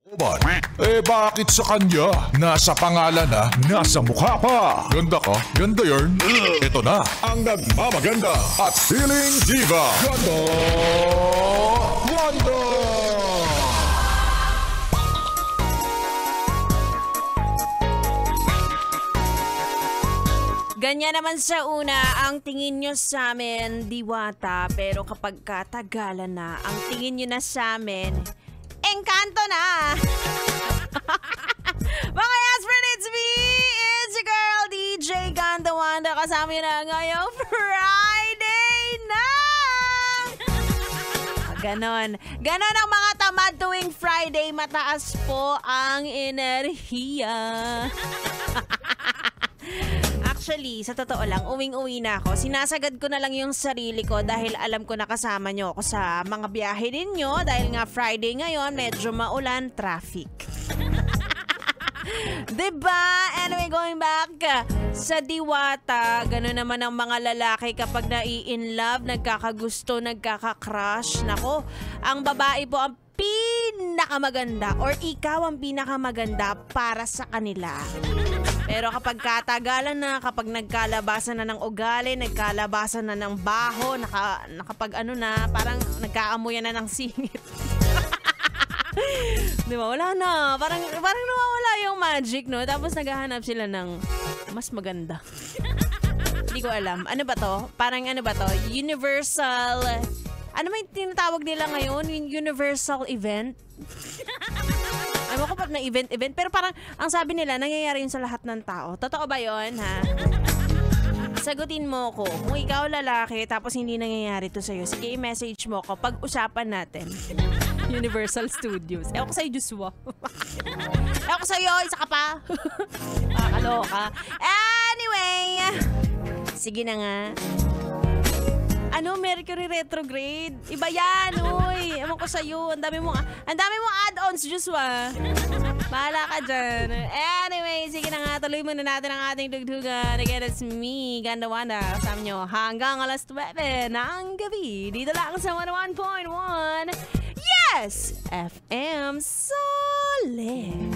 Eh bakit sa kanya? Nasa pangalan na, nasa mukha pa. Ganda ka? Ganda yarn. Ito na, ang nagmamaganda at feeling diva. Ganda! Wanda! Ganyan naman sa una, ang tingin nyo sa amin, diwata. Pero kapag katagalan na, ang tingin nyo na sa amin, engkanto na! Mga Yasmin, it's me! It's your girl, DJ Ganda Wanda. Kasama yun na ngayong Friday na! Ganon. Ganon ang mga tamad tuwing Friday. Mataas po ang enerhiya. Actually, sa totoo lang, uwing-uwi na ako. Sinasagad ko na lang yung sarili ko dahil alam ko na kasama nyo ako sa mga biyahe ninyo. Dahil nga Friday ngayon, medyo maulan, traffic. Diba? Anyway, going back sa diwata, gano'n naman ang mga lalaki kapag nai-in love, nagkakagusto, nagkaka-crush. Nako, ang babae po ang pinakamaganda or ikaw ang pinakamaganda para sa kanila. Pero kapag katagalan na, kapag nagkalabasan na ng ugali, nagkalabasan na ng baho, nakapag ano na, parang nagkaamuyan na ng singit. Di ba? Wala na. Parang nawawala yung magic, no? Tapos naghahanap sila ng mas maganda. Hindi ko alam. Ano ba to? Parang ano ba to? Universal... Ano may tinatawag nila ngayon? Yung universal event? Alam ko pa na event. Pero parang, ang sabi nila, nangyayari yun sa lahat ng tao. Totoo ba yun, ha? Sagutin mo ko. Kung ikaw lalaki, tapos hindi nangyayari to sa'yo, sige, i-message mo ko. Pag-usapan natin. Universal Studios. Ewan ko sa'yo, Joshua. Ewan ko sa'yo, isa ka pa. Pakaloka. Anyway, sige na nga. Ano, Mercury retrograde? Iba yan, uy. Ewan ko sa'yo. Ang dami mong add-ons, Joshua. Bahala ka dyan. Anyway, sige na nga. Tuloy muna natin ang ating dugdugan. Again, it's me, Ganda Wanda. Kasama nyo hanggang alas 9 ng gabi. Dito lang sa 101.1. Yes! FM Solid.